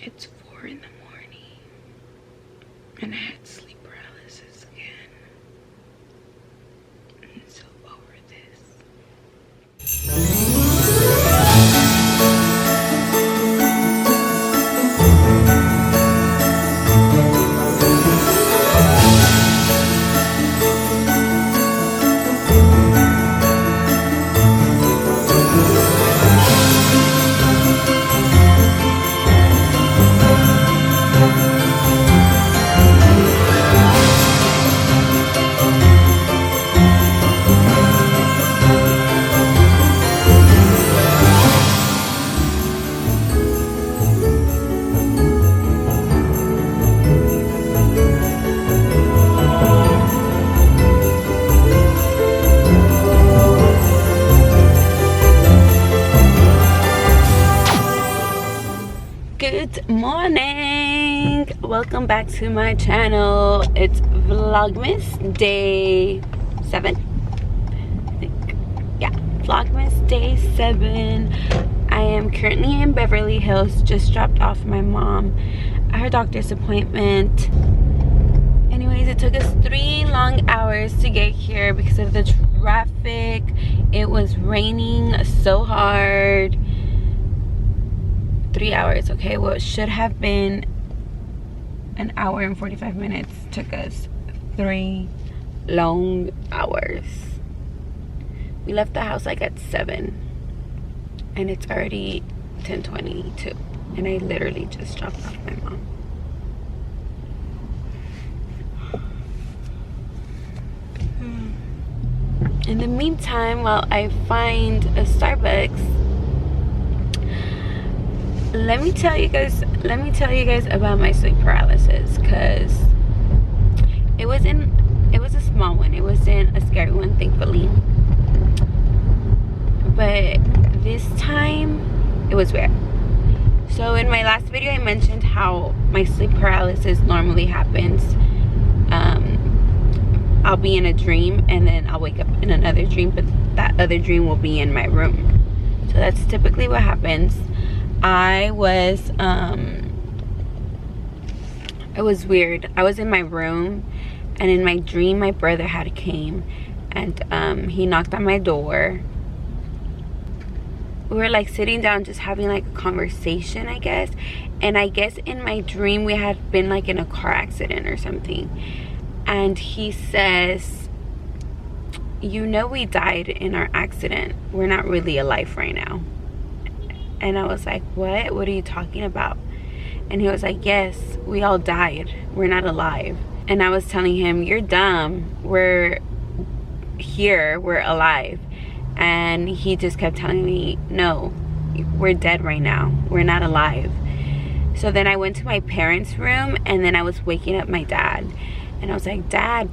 It's 4 in the morning and I had sleep paralysis again. I'm so over this. Good morning, welcome back to my channel. It's Vlogmas day 7, I think. Yeah, Vlogmas day 7. I am currently in Beverly Hills. Just dropped off my mom at her doctor's appointment. Anyways, it took us 3 long hours to get here because of the traffic. It was raining so hard. 3 hours, okay? What should have been an hour and 45 minutes took us 3 long hours. We left the house like at 7 and it's already 10:22 and I literally just dropped off my mom. In the meantime, while I find a Starbucks, let me tell you guys about my sleep paralysis, because it was a small one. It wasn't a scary one, thankfully, but this time it was weird. So in my last video I mentioned how my sleep paralysis normally happens. I'll be in a dream and then I'll wake up in another dream, but that other dream will be in my room. So that's typically what happens. It was weird. I was in my room and in my dream my brother had came and he knocked on my door. We were like sitting down just having like a conversation, I guess, and I guess in my dream we had been like in a car accident or something, and he says, "You know, we died in our accident. We're not really alive right now." And I was like, what are you talking about? And he was like, yes, we all died, we're not alive. And I was telling him, you're dumb, we're here, we're alive. And he just kept telling me, no, we're dead right now, we're not alive. So then I went to my parents' room and then I was waking up my dad. And I was like, Dad,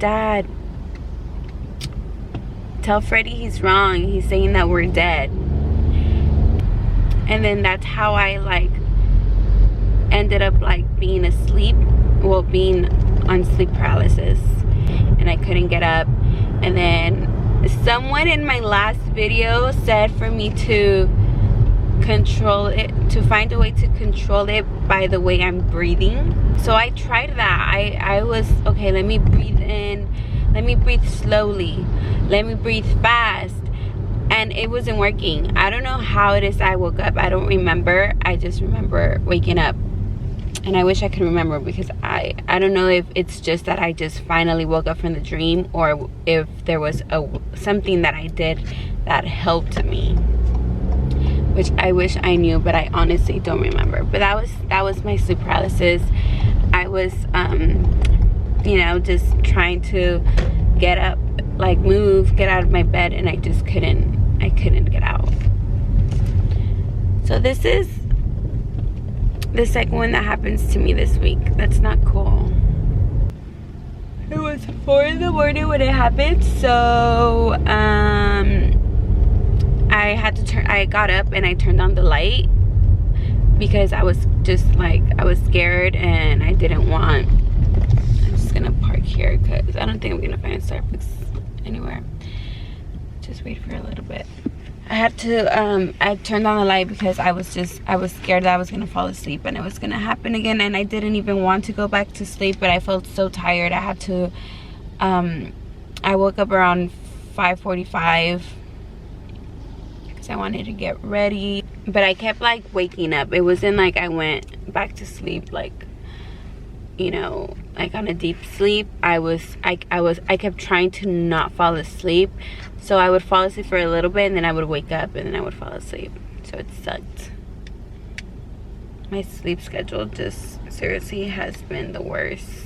tell Freddie he's wrong, he's saying that we're dead. And then that's how I like ended up like being asleep, well, being on sleep paralysis, and I couldn't get up. And then someone in my last video said for me to control it, to find a way to control it by the way I'm breathing. So I tried that. I was okay, let me breathe in, let me breathe slowly, let me breathe fast. And it wasn't working. I don't know how it is I woke up. I don't remember. I just remember waking up. And I wish I could remember, because I don't know if it's just that I just finally woke up from the dream, or if there was something that I did that helped me, which I wish I knew, but I honestly don't remember. But that was my sleep paralysis. I was you know, just trying to get up, like move, get out of my bed, and I just couldn't get out. So this is the second one that happens to me this week. That's not cool. It was 4 in the morning when it happened, so I got up and I turned on the light because I was just like, I was scared and I didn't want, I'm just gonna park here because I don't think I'm gonna find a Starbucks anywhere. Just wait for a little bit. I had to I turned on the light because I was scared that I was gonna fall asleep and it was gonna happen again, and I didn't even want to go back to sleep, but I felt so tired. I had to I woke up around 5:45 because I wanted to get ready, but I kept like waking up. It wasn't like I went back to sleep like, you know, like on a deep sleep. I kept trying to not fall asleep. So I would fall asleep for a little bit and then I would wake up and then I would fall asleep. So it sucked. My sleep schedule just seriously has been the worst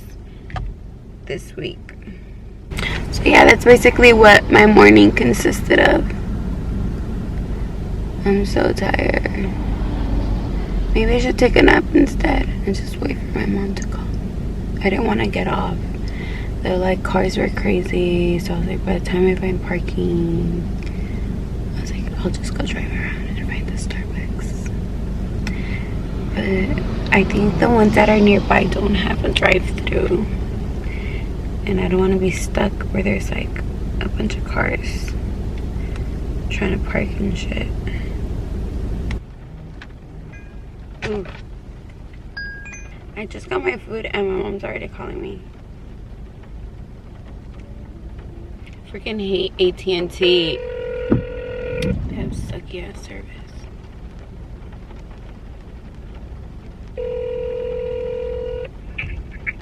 this week. So yeah, that's basically what my morning consisted of. I'm so tired. Maybe I should take a nap instead and just wait for my mom to call. I didn't want to get off. The like cars were crazy, so I was like, by the time I find parking, I was like, I'll just go drive around and find the Starbucks. But I think the ones that are nearby don't have a drive-through, and I don't want to be stuck where there's like a bunch of cars trying to park and shit. Ooh. I just got my food and my mom's already calling me. Freaking hate AT&T. They have sucky ass service.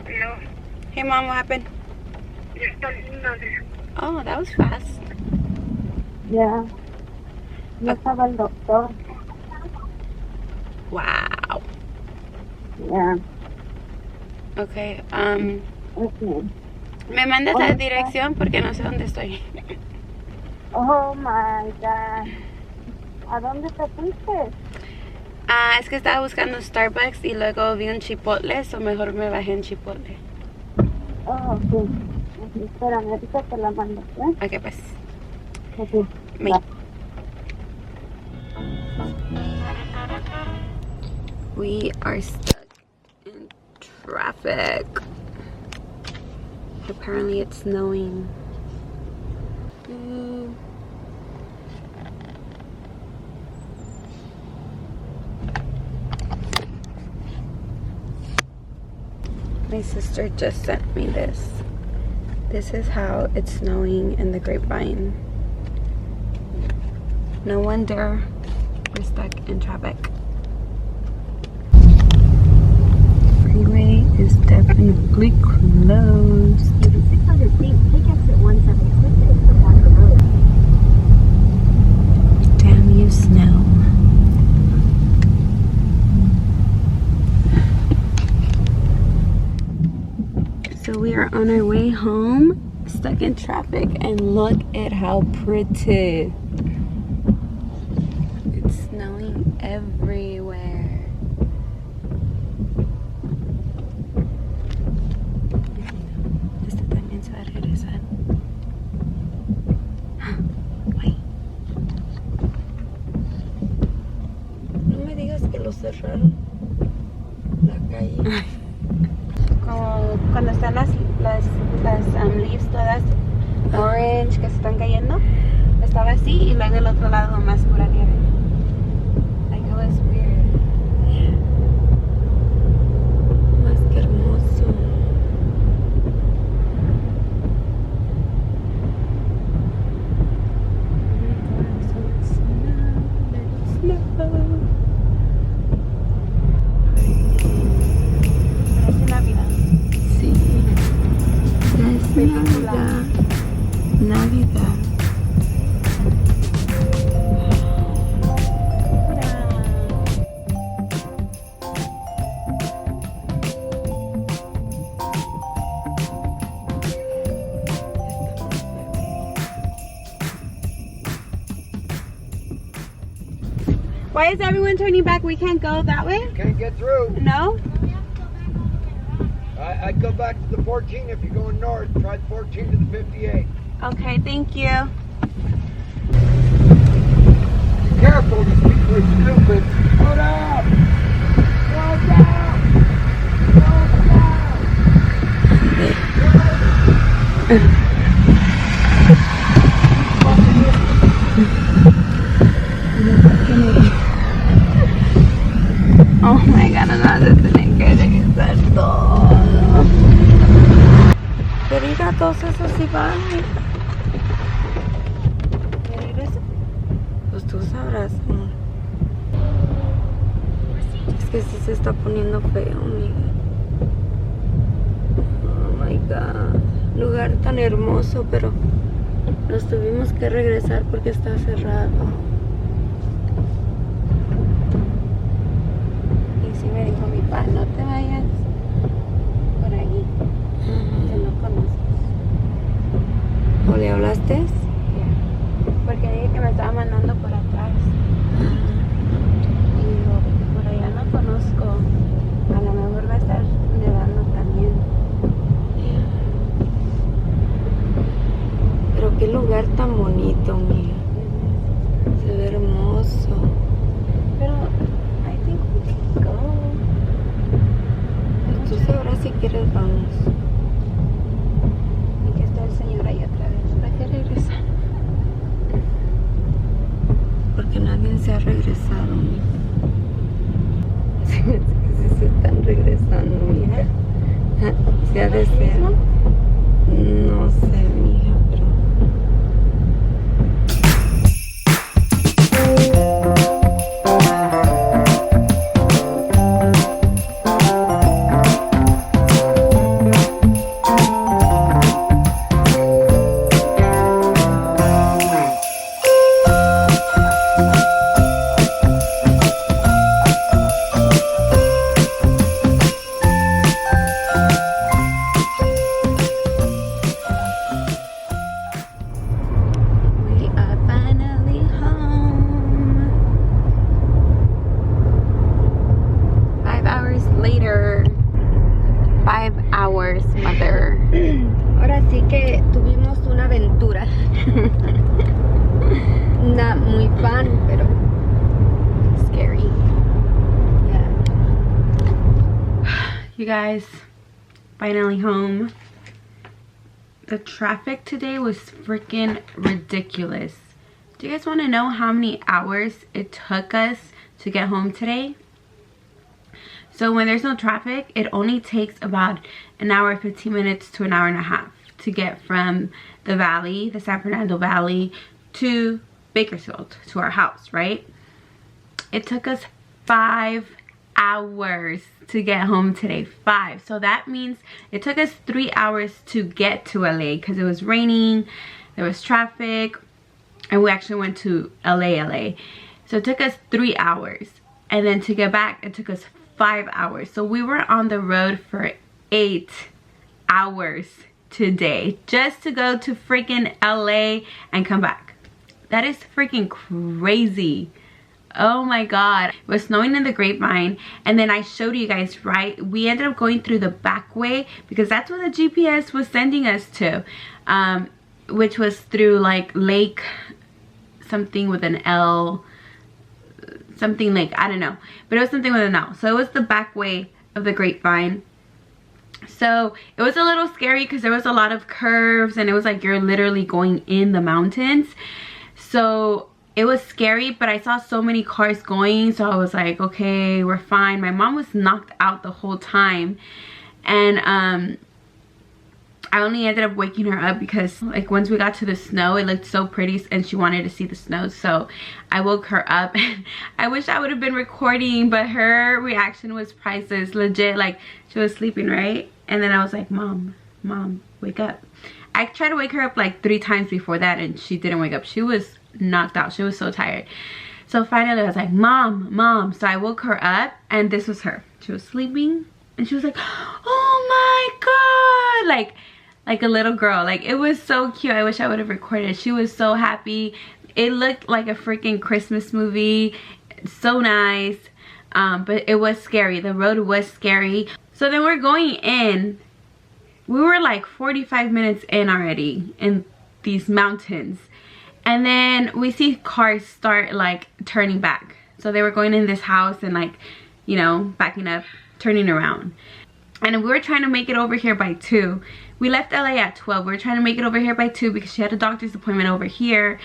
Hello. Hey mom, what happened? Oh, that was fast. Yeah. No estaba el doctor. Wow. Yeah. Okay, Okay. me mandas la dirección porque no sé dónde estoy. Oh my God. ¿A dónde te fuiste? Ah, es que estaba buscando Starbucks y luego vi un Chipotle, o mejor me bajé en Chipotle. Oh, sí. Okay, espérame, ahorita te la mando, ¿eh? Ok, pues. Okay. Bye. We are stuck in traffic. Apparently it's snowing. Ooh. My sister just sent me this. This is how it's snowing in the Grapevine. No wonder we're stuck in traffic. Freeway is definitely closed. 600 feet, take exit 176 to Walker Road. Damn you, snow. So we are on our way home, stuck in traffic, and look at how pretty. It's snowing everywhere. Este también se va a regresar. Wait. No me digas que lo cerraron la calle. Como cuando están las leaves todas orange que se están cayendo, estaba así y luego el otro lado más pura nieve. Like it was weird. Yeah. Más que hermoso. Navidad. Why is everyone turning back? We can't go that way? Can't get through. No? I'd go back to the 14 if you're going north. Try the 14 to the 58. Okay, thank you. Be careful, these people are stupid. Slow down! Slow down! Slow down! Oh my god, no vas a tener que regresar todo. Pero mira, todos esos sí van. ¿Me regresa? Pues tú sabrás. Es que sí se está poniendo feo, amiga. Oh my god. Lugar tan hermoso, pero nos tuvimos que regresar porque está cerrado. Y sí me dijo mi papá, no te vayas por ahí, que no conoces. ¿O le hablaste? Porque dije que me estaba mandando por atrás. Y digo, por allá no conozco. A lo mejor va a estar nevando también. Pero qué lugar tan bonito, mira. Se ve hermoso. Pero I think we can go. Tú sabrás si quieres, vamos. Y que está el señor ahí otra vez. ¿Para qué regresar? Porque nadie se ha regresado, mira. Sí se están regresando, mija. ¿Se ha de ser? No sé, mija, pero... We are finally home. 5 hours later. 5 hours, mother. Ahora sí que tuvimos una aventura. Not muy fun, pero scary. Yeah. You guys, finally home. The traffic today was freaking ridiculous. Do you guys want to know how many hours it took us to get home today? So when there's no traffic, it only takes about an hour 15 minutes to an hour and a half to get from the valley, the San Fernando Valley, to Bakersfield, to our house, right? It took us 5 hours to get home today. 5. So that means it took us 3 hours to get to LA because it was raining, there was traffic, and we actually went to LA. So it took us 3 hours, and then to get back it took us 5 hours. So we were on the road for 8 hours today just to go to freaking LA and come back. That is freaking crazy. Oh my god. It was snowing in the Grapevine, and then I showed you guys, right? We ended up going through the back way because that's where the GPS was sending us to, which was through like Lake something with an L, something like, I don't know, but it was something with an L. So it was the back way of the Grapevine. So it was a little scary because there was a lot of curves, and it was like you're literally going in the mountains. So it was scary, but I saw so many cars going, so I was like, okay, we're fine. My mom was knocked out the whole time, and I only ended up waking her up because like once we got to the snow, it looked so pretty and she wanted to see the snow, so I woke her up. I wish I would have been recording, but her reaction was priceless. Legit, like she was sleeping, right? And then I was like, mom, wake up. I tried to wake her up like 3 times before that, and she didn't wake up. She was knocked out. She was so tired. So finally I was like, mom. So I woke her up, and this was her. She was sleeping, and she was like, oh my god, like a little girl. Like it was so cute. I wish I would have recorded. She was so happy. It looked like a freaking Christmas movie. So nice. But it was scary. The road was scary. So then we're going in. We were like 45 minutes in already in these mountains, and then we see cars start like turning back. So they were going in this house and like, you know, backing up, turning around. And we were trying to make it over here by 2. We left LA at 12. We were trying to make it over here by 2 because she had a doctor's appointment over here.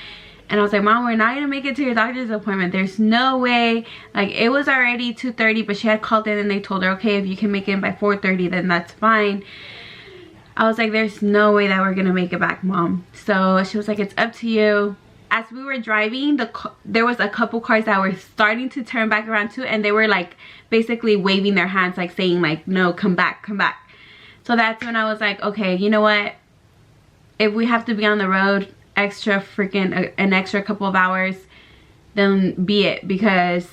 And I was like, Mom, we're not gonna make it to your doctor's appointment. There's no way. Like, it was already 2:30, but she had called in and they told her, okay, if you can make it in by 4:30, then that's fine. I was like, there's no way that we're gonna make it back, Mom. So she was like, it's up to you. As we were driving, there was a couple cars that were starting to turn back around too, and they were like basically waving their hands, like saying like, no, come back, come back. So that's when I was like, okay, you know what? If we have to be on the road an extra couple of hours, then be it, because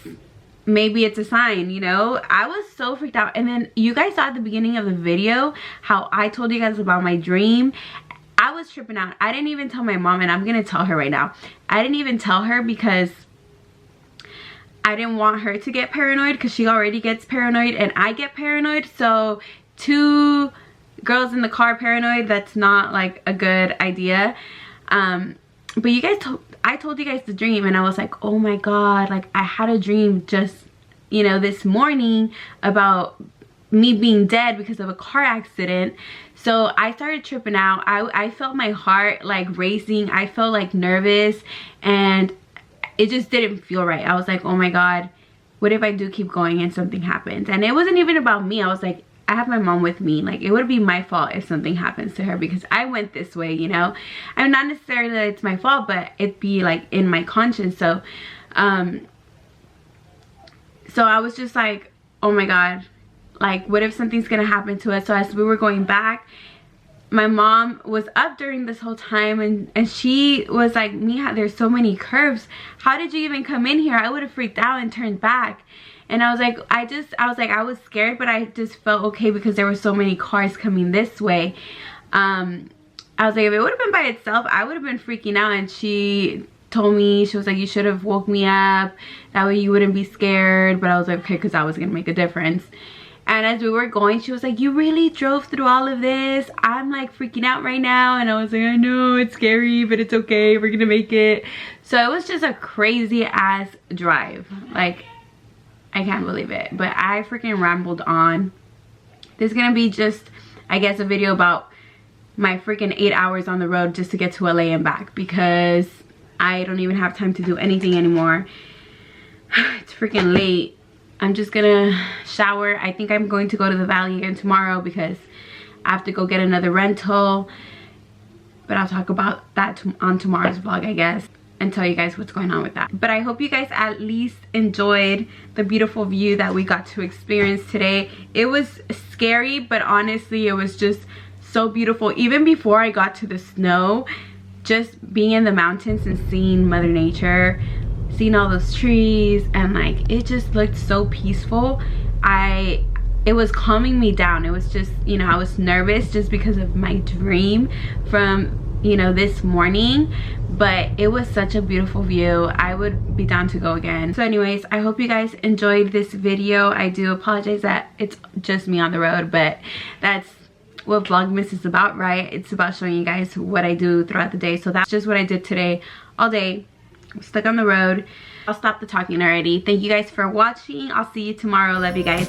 maybe it's a sign, you know. I was so freaked out. And then you guys saw at the beginning of the video how I told you guys about my dream. I was tripping out. I didn't even tell my mom, and I'm gonna tell her right now. I didn't even tell her because I didn't want her to get paranoid, because she already gets paranoid and I get paranoid. So 2 girls in the car paranoid, that's not like a good idea. But you guys, I told you guys the dream, and I was like, oh my god, like I had a dream just, you know, this morning about me being dead because of a car accident. So I started tripping out. I felt my heart like racing. I felt like nervous, and it just didn't feel right. I was like, oh my god, what if I do keep going and something happens? And it wasn't even about me. I was like, I have my mom with me. Like, it would be my fault if something happens to her because I went this way, you know. I'm not necessarily that it's my fault, but it'd be like in my conscience. So I was just like, oh my god, like what if something's gonna happen to us? So as we were going back, my mom was up during this whole time, and she was like, Mija, there's so many curves. How did you even come in here? I would have freaked out and turned back. And I was like, I was scared, but I just felt okay because there were so many cars coming this way. I was like, if it would have been by itself, I would have been freaking out. And she told me, she was like, you should have woke me up. That way you wouldn't be scared. But I was like, okay, because I was going to make a difference. And as we were going, she was like, you really drove through all of this? I'm like freaking out right now. And I was like, I know, it's scary, but it's okay. We're going to make it. So it was just a crazy ass drive. Like, I can't believe it. But I freaking rambled on. There's going to be just, I guess, a video about my freaking 8 hours on the road just to get to LA and back. Because I don't even have time to do anything anymore. It's freaking late. I'm just gonna shower. I think I'm going to go to the valley again tomorrow because I have to go get another rental. But I'll talk about that on tomorrow's vlog, I guess, and tell you guys what's going on with that. But I hope you guys at least enjoyed the beautiful view that we got to experience today. It was scary, but honestly, it was just so beautiful. Even before I got to the snow, just being in the mountains and seeing Mother Nature, seeing all those trees, and like it just looked so peaceful. It was calming me down. It was just, you know, I was nervous just because of my dream from, you know, this morning, but it was such a beautiful view. I would be down to go again. So anyways, I hope you guys enjoyed this video. I do apologize that it's just me on the road, but that's what Vlogmas is about, right? It's about showing you guys what I do throughout the day. So that's just what I did today all day. I'm stuck on the road. I'll stop the talking already. Thank you guys for watching. I'll see you tomorrow. Love you guys.